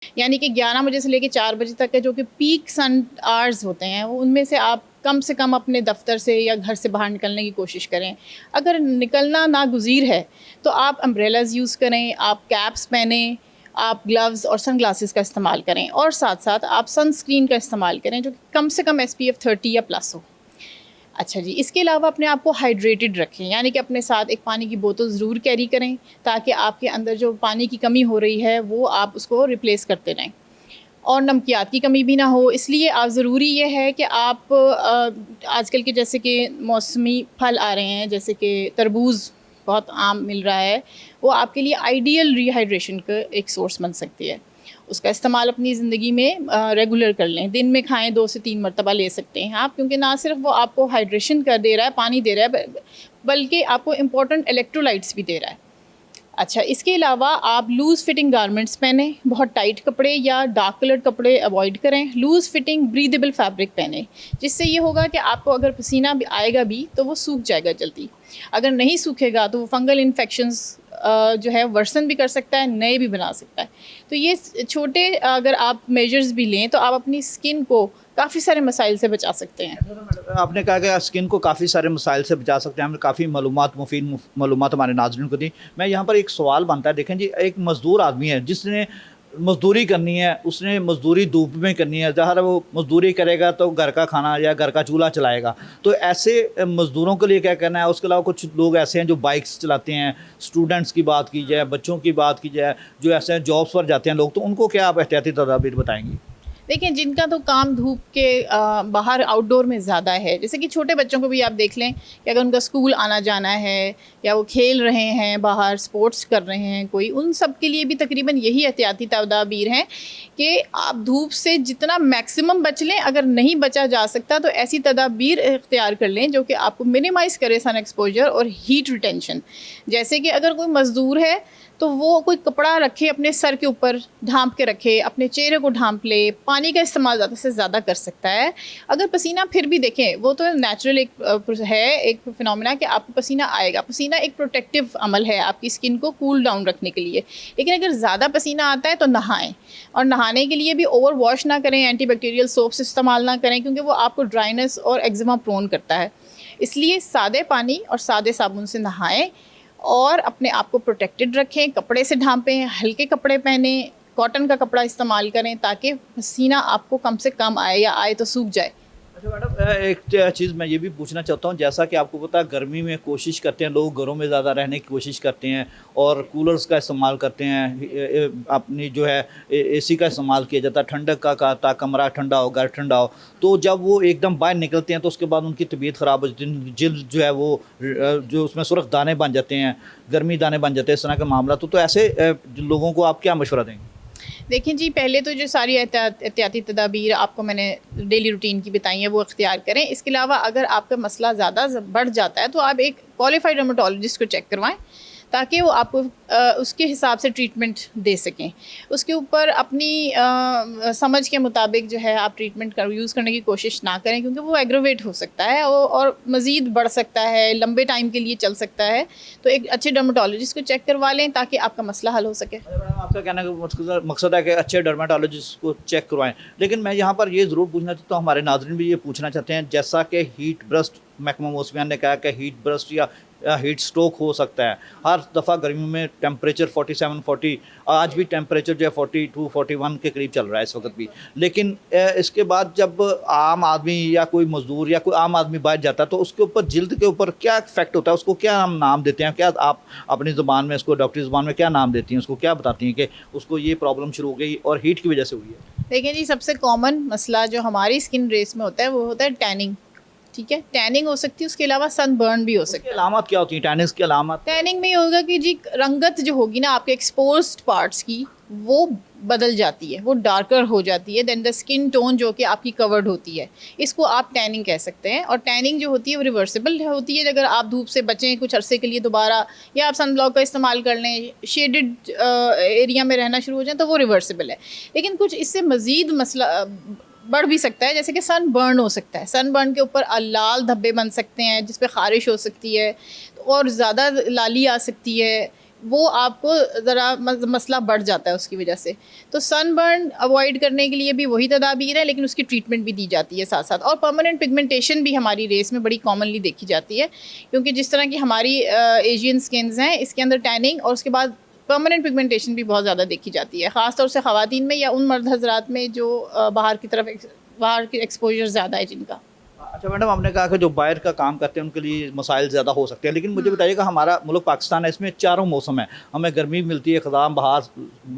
यानी कि 11 बजे से लेके 4 बजे तक के जो कि पीक सन आवर्स होते हैं, वो उनमें से कम अपने दफ्तर से या घर से बाहर निकलने की कोशिश करें। अगर निकलना नागुज़ीर है तो आप अम्ब्रेलाज़ यूज़ करें, आप कैप्स पहनें, आप ग्लव्स और सनग्लासेस का इस्तेमाल करें और साथ-साथ आप सनस्क्रीन का इस्तेमाल करें जो कि कम से कम SPF 30 या प्लस हो। अच्छा जी, इसके अलावा अपने आप को हाइड्रेटेड रखें, यानी कि अपने साथ एक पानी की बोतल ज़रूर कैरी करें ताकि आपके अंदर जो पानी की कमी हो रही है वो आप उसको रिप्लेस करते रहें और नमकियात की कमी भी ना हो। इसलिए आप ज़रूरी ये है कि आप आजकल के जैसे कि मौसमी फल आ रहे हैं, जैसे कि तरबूज़ बहुत आम मिल रहा है, वो आपके लिए आइडियल रिहाइड्रेशन का एक सोर्स बन सकती है। उसका इस्तेमाल अपनी ज़िंदगी में रेगुलर कर लें, दिन में खाएँ 2 से 3 मरतबा ले सकते हैं आप, क्योंकि ना सिर्फ वो आपको हाइड्रेशन कर दे रहा है, पानी दे रहा है, बल्कि आपको इम्पोर्टेंट इलेक्ट्रोलाइट्स भी दे रहा है। अच्छा, इसके अलावा आप लूज़ फिटिंग गारमेंट्स पहनें, बहुत टाइट कपड़े या डार्क कलर्ड कपड़े अवॉइड करें। लूज़ फिटिंग ब्रीदेबल फैब्रिक पहनें, जिससे ये होगा कि आपको अगर पसीना भी आएगा भी तो वो सूख जाएगा जल्दी। अगर नहीं सूखेगा तो वो फंगल इन्फेक्शंस जो है वर्सन भी कर सकता है, नए भी बना सकता है। तो ये छोटे अगर आप मेजर्स भी लें तो आप अपनी स्किन को काफ़ी सारे मसाइल से बचा सकते हैं। आपने कहा कि स्किन को काफ़ी सारे मसाइल से बचा सकते हैं, हमने काफ़ी मालूमात मुफीद मालूमात हमारे नाज़रीन को दी। मैं यहाँ पर एक सवाल बनता है, देखें जी, एक मज़दूर आदमी है जिसने मज़दूरी करनी है, उसने मज़दूरी धूप में करनी है, ज़ाहिर है वो मज़दूरी करेगा तो घर का खाना या घर का चूल्हा चलाएगा। तो ऐसे मज़दूरों के लिए क्या करना है? उसके अलावा कुछ लोग ऐसे हैं जो बाइक्स चलाते हैं, स्टूडेंट्स की बात की जाए, बच्चों की बात की जाए, जो ऐसे जॉब्स पर जाते हैं लोग, तो उनको क्या आप एहतियाती तदाबीर बताएँगी? देखिए, जिनका तो काम धूप के बाहर आउटडोर में ज़्यादा है, जैसे कि छोटे बच्चों को भी आप देख लें कि अगर उनका स्कूल आना जाना है या वो खेल रहे हैं बाहर, स्पोर्ट्स कर रहे हैं कोई, उन सब के लिए भी तकरीबन यही एहतियाती तदाबीर हैं कि आप धूप से जितना मैक्सिमम बच लें। अगर नहीं बचा जा सकता तो ऐसी तदाबीर इख्तियार कर लें जो कि आपको मिनिमाइज़ करे सन एक्सपोजर और हीट रिटेंशन। जैसे कि अगर कोई मज़दूर है तो वो कोई कपड़ा रखे अपने सर के ऊपर, ढाँप के रखे, अपने चेहरे को ढाँप ले, पानी का इस्तेमाल ज़्यादा से ज़्यादा कर सकता है। अगर पसीना फिर भी देखें, वो तो नेचुरल एक फिनोमेना कि आपको पसीना आएगा। पसीना एक प्रोटेक्टिव अमल है आपकी स्किन को कूल डाउन रखने के लिए। लेकिन अगर ज़्यादा पसीना आता है तो नहाएं, और नहाने के लिए भी ओवर वॉश ना करें, एंटीबैक्टीरियल सोप्स इस्तेमाल ना करें, क्योंकि वो आपको ड्राइनेस और एक्जिमा प्रोन करता है। इसलिए सादे पानी और सादे साबुन से नहाएं और अपने आप को प्रोटेक्टेड रखें, कपड़े से ढाँपें, हल्के कपड़े पहनें, कॉटन का कपड़ा इस्तेमाल करें ताकि पसीना आपको कम से कम आए, या आए तो सूख जाए। अच्छा मैडम, एक चीज़ मैं ये भी पूछना चाहता हूँ, जैसा कि आपको पता है गर्मी में कोशिश करते हैं लोग घरों में ज़्यादा रहने की कोशिश करते हैं और कूलर्स का इस्तेमाल करते हैं, अपनी जो है AC का इस्तेमाल किया जाता है, ठंडक का कहता कमरा ठंडा हो, घर ठंडा हो। तो जब वो एकदम बाहर निकलते हैं तो उसके बाद उनकी तबीयत ख़राब हो जाती है, जल्द जो है वो जो उसमें सुर्ख दाने बन जाते हैं, गर्मी दाने बन जाते हैं, इस तरह का मामला। तो ऐसे लोगों को आप क्या मशवरा देंगे? देखें जी, पहले तो जो सारी एहतियाती तदाबीर आपको मैंने डेली रूटीन की बताई हैं वो इख्तियार करें। इसके अलावा अगर आपका मसला ज़्यादा बढ़ जाता है तो आप एक क्वालिफाइड डर्मेटोलॉजिस्ट को चेक करवाएं ताकि वो आपको उसके हिसाब से ट्रीटमेंट दे सकें। उसके ऊपर अपनी समझ के मुताबिक जो है आप ट्रीटमेंट यूज़ करने की कोशिश ना करें, क्योंकि वो एग्रोवेट हो सकता है और मज़ीद बढ़ सकता है, लंबे टाइम के लिए चल सकता है। तो एक अच्छे डर्मेटोलॉजिस्ट को चेक करवा लें ताकि आपका मसला हल हो सके। मैडम, आपका कहने का मकसद है कि अच्छे डर्मेटोलॉजिस्ट को चेक करवाएं, लेकिन मैं यहाँ पर ये ज़रूर पूछना चाहता हूँ, हमारे नाज़रीन भी ये पूछना चाहते हैं, जैसा कि हीट ब्रस्ट महकमा मौसमियात ने कहा कि हीट ब्रस्ट या हीट स्ट्रोक हो सकता है। हर दफ़ा गर्मियों में टेम्परेचर 47-40, आज भी टेम्परेचर जो है 42-41 के करीब चल रहा है इस वक्त भी। लेकिन इसके बाद जब आम आदमी या कोई मज़दूर या कोई आम आदमी बाहर जाता है तो उसके ऊपर जिल्द के ऊपर क्या इफेक्ट होता है, उसको क्या हम नाम देते हैं? क्या आप अपनी ज़ुबान में इसको, डॉक्टरी ज़ुबान में क्या नाम देती हैं? उसको क्या बताती हैं कि उसको ये प्रॉब्लम शुरू हो गई और हीट की वजह से हुई है? देखिए जी, सबसे कॉमन मसला जो हमारी स्किन रेस में होता है वो होता है टैनिंग। ठीक है, टैनिंग हो सकती है, उसके अलावा सनबर्न भी हो सकती है। उसकी अलामत क्या होती हैं, टैनिस की अलामत? टैनिंग में ये होगा कि जी रंगत जो होगी ना आपके एक्सपोज्ड पार्ट्स की, वो बदल जाती है, वो डार्कर हो जाती है देन द स्किन टोन जो कि आपकी कवर्ड होती है। इसको आप टैनिंग कह सकते हैं। और टैनिंग जो होती है वो रिवर्सिबल होती है। अगर आप धूप से बचें कुछ अरसे के लिए दोबारा, या आप सन ब्लॉक का इस्तेमाल कर लें, शेडेड एरिया में रहना शुरू हो जाए, तो वो रिवर्सिबल है। लेकिन कुछ इससे मज़ीद मसला बढ़ भी सकता है, जैसे कि सन बर्न हो सकता है। सन बर्न के ऊपर लाल धब्बे बन सकते हैं जिस पे ख़ारिश हो सकती है, और ज़्यादा लाली आ सकती है, वो आपको ज़रा मसला बढ़ जाता है उसकी वजह से। तो सनबर्न अवॉइड करने के लिए भी वही तदाबीर है, लेकिन उसकी ट्रीटमेंट भी दी जाती है साथ साथ। और परमानेंट पिगमेंटेशन भी हमारी रेस में बड़ी कॉमनली देखी जाती है, क्योंकि जिस तरह की हमारी एशियन स्किन्स हैं, इसके अंदर टैनिंग और उसके बाद परमानेंट पिगमेंटेशन भी बहुत ज़्यादा देखी जाती है, ख़ास तौर से ख़वातीन में या उन मर्द हज़रात में जो बाहर की तरफ बाहर की एक्सपोजर ज़्यादा है जिनका। अच्छा मैडम, आपने कहा कि जो बाहर का काम करते हैं उनके लिए मसाइल ज़्यादा हो सकते हैं, लेकिन मुझे बताइएगा, हमारा मुल्क पाकिस्तान है, इसमें चारों मौसम है, हमें गर्मी भी मिलती है, ख़ज़ां, बहार,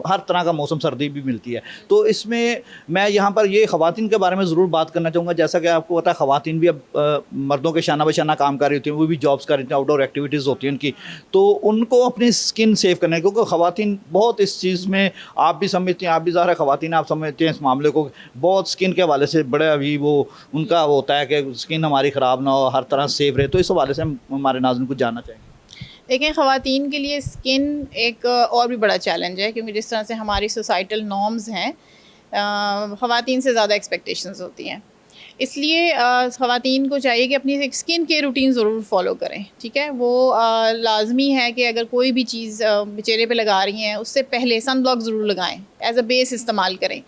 हर तरह का मौसम, सर्दी भी मिलती है। तो इसमें मैं यहाँ पर ये ख़वातीन के बारे में ज़रूर बात करना चाहूँगा। जैसा कि आपको पता है, ख़वातीन भी अब मर्दों के शाना बशाना काम कर रही होती हैं, वो भी जॉब्स कर रही थी, आउटडोर एक्टिविटीज़ होती हैं उनकी, तो उनको अपनी स्किन सेव करने, क्योंकि ख़वातीन बहुत इस चीज़ में, आप भी समझती हैं, आप भी ज़ाहिर है ख़वातीन, आप समझते हैं इस मामले को, बहुत स्किन के हवाले से बड़े अभी वो उनका होता है कि स्किन हमारी ख़राब ना हो, हर तरह सेफ रहे। तो इस हवाले से हम हमारे नाज़रीन को जानना चाहेंगे। देखें, ख़वातीन के लिए स्किन एक और भी बड़ा चैलेंज है, क्योंकि जिस तरह से हमारी सोसाइटल नॉर्म्स हैं, ख़वातीन से ज़्यादा एक्सपेक्टेशंस होती हैं। इसलिए ख़वातीन को चाहिए कि अपनी एक स्किन केयर रूटीन ज़रूर फॉलो करें, ठीक है। वो लाजमी है कि अगर कोई भी चीज़ चेहरे पे लगा रही हैं, उससे पहले सन ब्लॉक ज़रूर लगाएं, एज अ बेस इस्तेमाल करें।